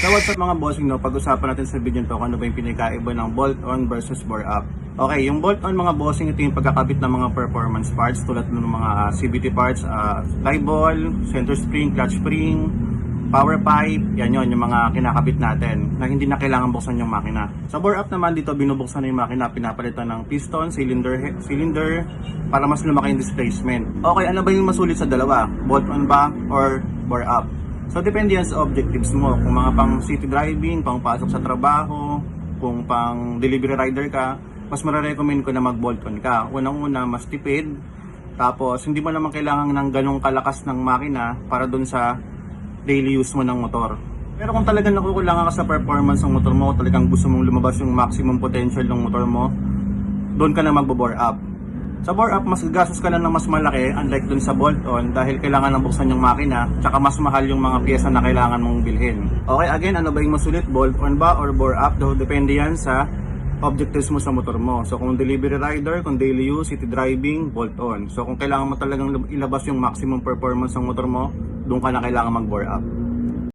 So what's up mga bossing, no? Pag-usapan natin sa video nito kung ano ba yung pinagkaiba ng bolt-on versus bore-up. Okay, yung bolt-on mga bossing, ito yung pagkakabit ng mga performance parts tulad ng mga CVT parts, tie ball, center spring, clutch spring, power pipe, yan yun, yung mga kinakabit natin na hindi na kailangan buksan yung makina. Sa bore-up naman dito, binubuksan na yung makina, pinapalitan ng piston, cylinder para mas lumaki yung displacement. Okay, ano ba yung masulit sa dalawa? Bolt-on ba or bore-up? So depende yan sa objectives mo. Kung mga pang city driving, pang pasok sa trabaho, kung pang delivery rider ka, mas marirecommend ko na mag-bolt-on ka. Unang-una, mas tipid. Tapos hindi mo naman kailangan ng ganong kalakas ng makina para dun sa daily use mo ng motor. Pero kung talagang nakukulangan ka sa performance ng motor mo, talagang gusto mong lumabas yung maximum potential ng motor mo, doon ka na magbo-bore up. Sa bore up, mas gagastos ka na ng mas malaki unlike dun sa bolt-on dahil kailangan nang buksan yung makina tsaka mas mahal yung mga pyesa na kailangan mong bilhin. Okay, again, ano ba yung masulit? Bolt-on ba or bore up? Depende yan sa objectives mo sa motor mo. So kung delivery rider, kung daily use, city driving, bolt-on. So kung kailangan mo talagang ilabas yung maximum performance ng motor mo, doon ka na kailangan mag-bore up.